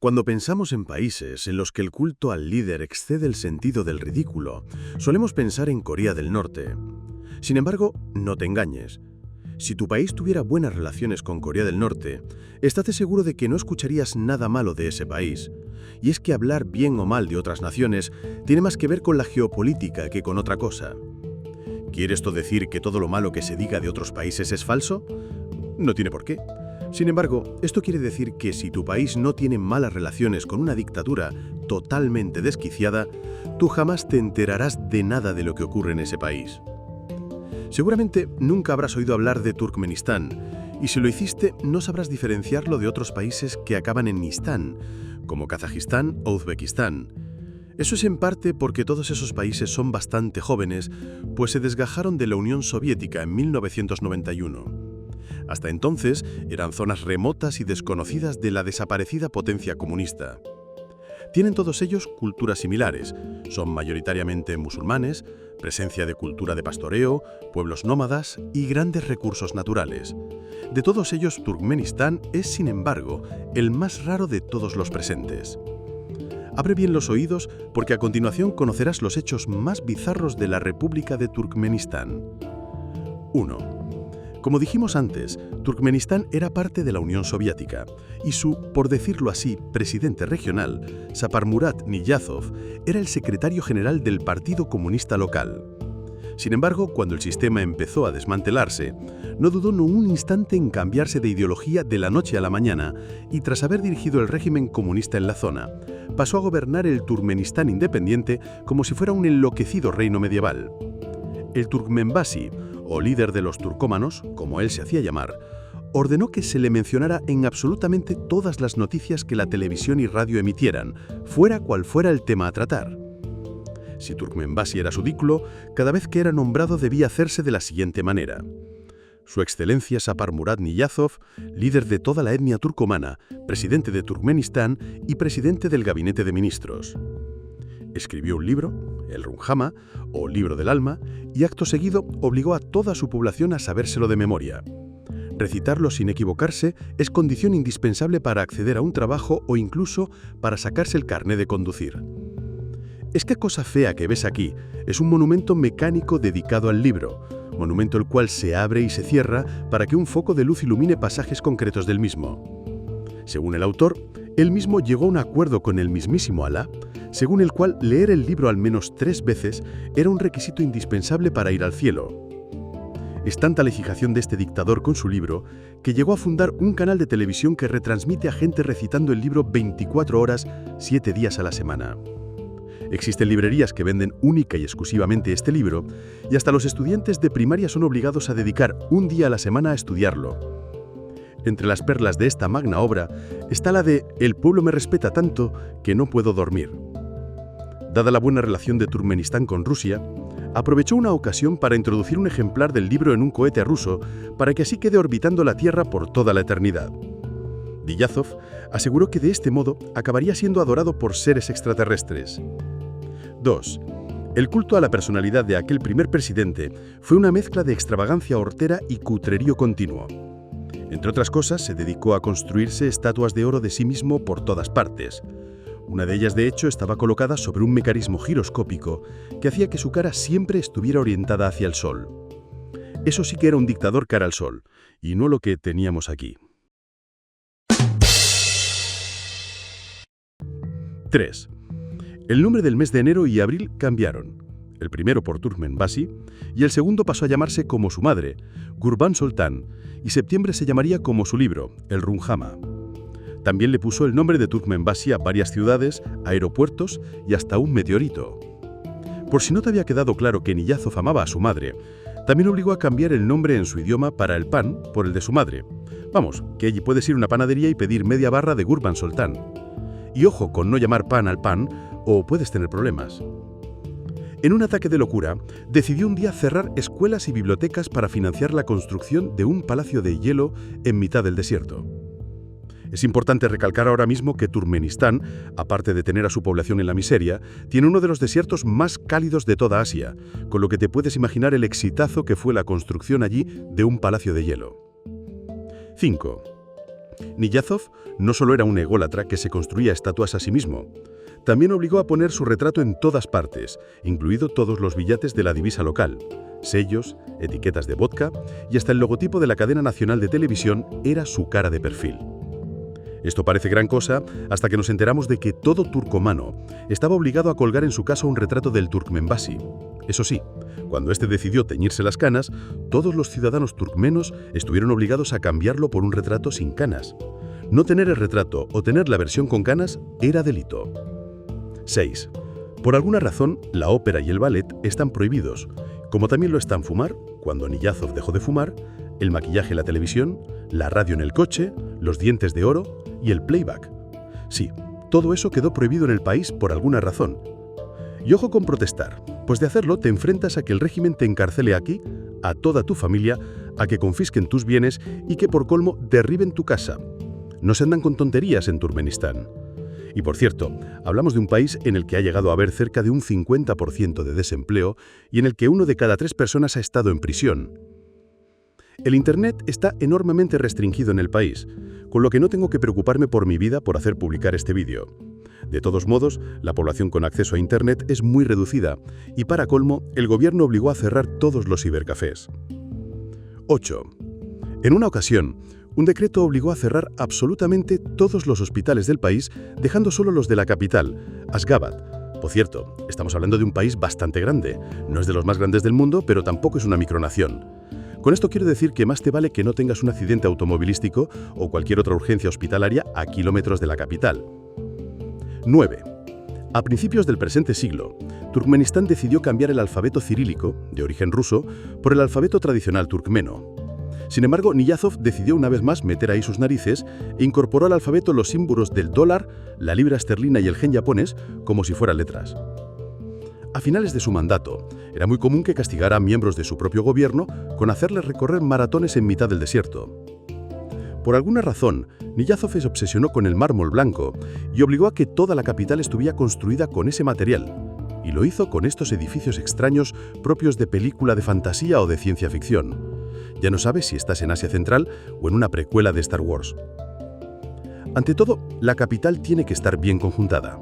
Cuando pensamos en países en los que el culto al líder excede el sentido del ridículo, solemos pensar en Corea del Norte. Sin embargo, no te engañes. Si tu país tuviera buenas relaciones con Corea del Norte, estate seguro de que no escucharías nada malo de ese país. Y es que hablar bien o mal de otras naciones tiene más que ver con la geopolítica que con otra cosa. ¿Quiere esto decir que todo lo malo que se diga de otros países es falso? No tiene por qué. Sin embargo, esto quiere decir que si tu país no tiene malas relaciones con una dictadura totalmente desquiciada, tú jamás te enterarás de nada de lo que ocurre en ese país. Seguramente nunca habrás oído hablar de Turkmenistán, y si lo hiciste, no sabrás diferenciarlo de otros países que acaban en Istán, como Kazajistán o Uzbekistán. Eso es en parte porque todos esos países son bastante jóvenes, pues se desgajaron de la Unión Soviética en 1991. Hasta entonces eran zonas remotas y desconocidas de la desaparecida potencia comunista. Tienen todos ellos culturas similares, son mayoritariamente musulmanes, presencia de cultura de pastoreo, pueblos nómadas y grandes recursos naturales. De todos ellos, Turkmenistán es, sin embargo, el más raro de todos los presentes. Abre bien los oídos porque a continuación conocerás los hechos más bizarros de la República de Turkmenistán. 1. Como dijimos antes, Turkmenistán era parte de la Unión Soviética y su, por decirlo así, presidente regional, Saparmurat Niyazov, era el secretario general del Partido Comunista local. Sin embargo, cuando el sistema empezó a desmantelarse, no dudó ni un instante en cambiarse de ideología de la noche a la mañana y tras haber dirigido el régimen comunista en la zona, pasó a gobernar el Turkmenistán independiente como si fuera un enloquecido reino medieval. El Turkmenbasi, o líder de los turcómanos, como él se hacía llamar, ordenó que se le mencionara en absolutamente todas las noticias que la televisión y radio emitieran, fuera cual fuera el tema a tratar. Si Turkmenbasi era su dículo, cada vez que era nombrado debía hacerse de la siguiente manera: Su Excelencia Saparmurat Niyazov, líder de toda la etnia turcomana, presidente de Turkmenistán y presidente del Gabinete de Ministros. Escribió un libro, el Runjama, o Libro del Alma, y acto seguido obligó a toda su población a sabérselo de memoria. Recitarlo sin equivocarse es condición indispensable para acceder a un trabajo o incluso para sacarse el carné de conducir. Esta cosa fea que ves aquí es un monumento mecánico dedicado al libro, monumento el cual se abre y se cierra para que un foco de luz ilumine pasajes concretos del mismo. Según el autor, él mismo llegó a un acuerdo con el mismísimo Alá, según el cual leer el libro al menos 3 veces era un requisito indispensable para ir al cielo. Es tanta la fijación de este dictador con su libro que llegó a fundar un canal de televisión que retransmite a gente recitando el libro 24 horas, 7 días a la semana. Existen librerías que venden única y exclusivamente este libro y hasta los estudiantes de primaria son obligados a dedicar un día a la semana a estudiarlo. Entre las perlas de esta magna obra está la de «El pueblo me respeta tanto que no puedo dormir». Dada la buena relación de Turkmenistán con Rusia, aprovechó una ocasión para introducir un ejemplar del libro en un cohete ruso para que así quede orbitando la Tierra por toda la eternidad. Niyazov aseguró que de este modo acabaría siendo adorado por seres extraterrestres. 2. El culto a la personalidad de aquel primer presidente fue una mezcla de extravagancia hortera y cutrerío continuo. Entre otras cosas, se dedicó a construirse estatuas de oro de sí mismo por todas partes. Una de ellas, de hecho, estaba colocada sobre un mecanismo giroscópico que hacía que su cara siempre estuviera orientada hacia el sol. Eso sí que era un dictador cara al sol, y no lo que teníamos aquí. 3. El nombre del mes de enero y abril cambiaron. El primero por Turkmenbasi y el segundo pasó a llamarse como su madre, Gurban Sultan, y septiembre se llamaría como su libro, el Runjama. También le puso el nombre de Turkmenbasi a varias ciudades, aeropuertos y hasta un meteorito. Por si no te había quedado claro que Niyazov amaba a su madre, también obligó a cambiar el nombre en su idioma para el pan por el de su madre. Vamos, que allí puedes ir a una panadería y pedir media barra de Gurban Sultan. Y ojo con no llamar pan al pan o puedes tener problemas. En un ataque de locura, decidió un día cerrar escuelas y bibliotecas para financiar la construcción de un palacio de hielo en mitad del desierto. Es importante recalcar ahora mismo que Turkmenistán, aparte de tener a su población en la miseria, tiene uno de los desiertos más cálidos de toda Asia, con lo que te puedes imaginar el exitazo que fue la construcción allí de un palacio de hielo. 5. Niyazov no solo era un ególatra que se construía estatuas a sí mismo, también obligó a poner su retrato en todas partes, incluido todos los billetes de la divisa local, sellos, etiquetas de vodka y hasta el logotipo de la cadena nacional de televisión era su cara de perfil. Esto parece gran cosa hasta que nos enteramos de que todo turcomano estaba obligado a colgar en su casa un retrato del Turkmenbashi. Eso sí, cuando este decidió teñirse las canas, todos los ciudadanos turcmenos estuvieron obligados a cambiarlo por un retrato sin canas. No tener el retrato o tener la versión con canas era delito. 6. Por alguna razón, la ópera y el ballet están prohibidos, como también lo están fumar, cuando Niyazov dejó de fumar, el maquillaje en la televisión, la radio en el coche, los dientes de oro y el playback. Sí, todo eso quedó prohibido en el país por alguna razón. Y ojo con protestar, pues de hacerlo te enfrentas a que el régimen te encarcele aquí, a toda tu familia, a que confisquen tus bienes y que por colmo derriben tu casa. No se andan con tonterías en Turkmenistán. Y por cierto, hablamos de un país en el que ha llegado a haber cerca de un 50% de desempleo y en el que 1 de cada 3 personas ha estado en prisión. El Internet está enormemente restringido en el país, con lo que no tengo que preocuparme por mi vida por hacer publicar este vídeo. De todos modos, la población con acceso a Internet es muy reducida y para colmo, el gobierno obligó a cerrar todos los cibercafés. 8. En una ocasión, un decreto obligó a cerrar absolutamente todos los hospitales del país, dejando solo los de la capital, Ashgabat. Por cierto, estamos hablando de un país bastante grande. No es de los más grandes del mundo, pero tampoco es una micronación. Con esto quiero decir que más te vale que no tengas un accidente automovilístico o cualquier otra urgencia hospitalaria a kilómetros de la capital. 9. A principios del presente siglo, Turkmenistán decidió cambiar el alfabeto cirílico, de origen ruso, por el alfabeto tradicional turkmeno. Sin embargo, Niyazov decidió una vez más meter ahí sus narices e incorporó al alfabeto los símbolos del dólar, la libra esterlina y el yen japonés como si fueran letras. A finales de su mandato, era muy común que castigara a miembros de su propio gobierno con hacerles recorrer maratones en mitad del desierto. Por alguna razón, Niyazov se obsesionó con el mármol blanco y obligó a que toda la capital estuviera construida con ese material, y lo hizo con estos edificios extraños propios de película de fantasía o de ciencia ficción. Ya no sabes si estás en Asia Central o en una precuela de Star Wars. Ante todo, la capital tiene que estar bien conjuntada.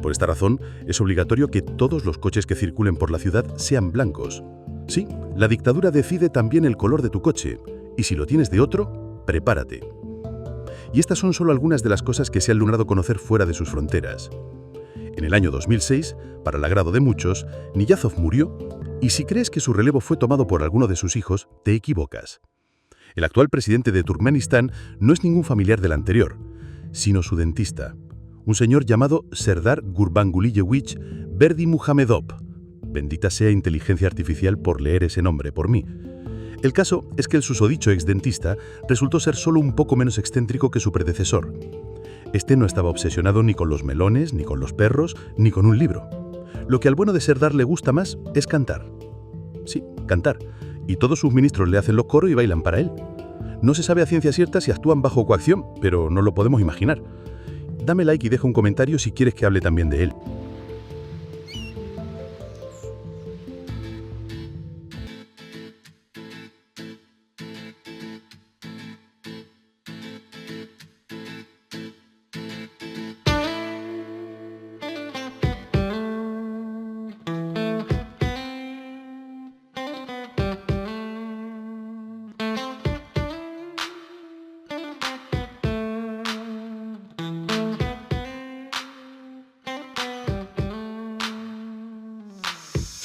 Por esta razón, es obligatorio que todos los coches que circulen por la ciudad sean blancos. Sí, la dictadura decide también el color de tu coche, y si lo tienes de otro, prepárate. Y estas son solo algunas de las cosas que se han logrado conocer fuera de sus fronteras. En el año 2006, para el agrado de muchos, Niyazov murió, y si crees que su relevo fue tomado por alguno de sus hijos, te equivocas. El actual presidente de Turkmenistán no es ningún familiar del anterior, sino su dentista, un señor llamado Serdar Gurbangulyevich Berdimuhamedov. Bendita sea inteligencia artificial por leer ese nombre por mí. El caso es que el susodicho exdentista resultó ser solo un poco menos excéntrico que su predecesor. Este no estaba obsesionado ni con los melones, ni con los perros, ni con un libro. Lo que al bueno de Serdar le gusta más es cantar. Sí, cantar. Y todos sus ministros le hacen los coros y bailan para él. No se sabe a ciencia cierta si actúan bajo coacción, pero no lo podemos imaginar. Dame like y deja un comentario si quieres que hable también de él.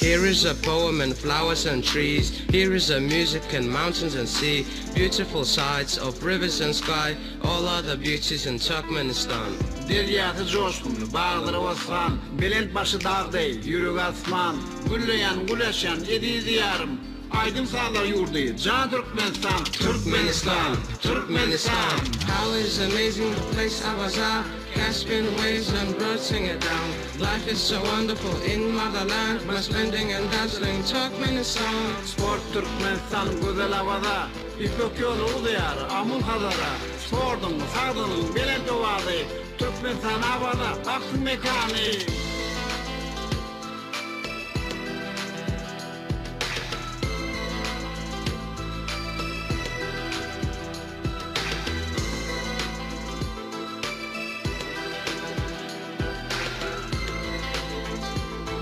Here is a poem and flowers and trees. Here is a music and mountains and sea. Beautiful sights of rivers and sky. All other beauties in Turkmenistan. Deryatı coşkun, bağları vasfan. Belent başı dağ değil, yürük asman. Gülleyen, güleşen, yedi diyarım. Aydın sağlar yurdu, can Turkmenistan. Turkmenistan, Turkmenistan. How is amazing the place I was at. Caspian waves and birds sing it down. Life is so wonderful in motherland. My splendid and dazzling Turkmenistan. Sport Turkmenistan güzel havada. İpek yolu uluyar, Amun Hazara. Sordum, sağdın, Belent ovadı. Turkmenistan havada, baktın mekanı.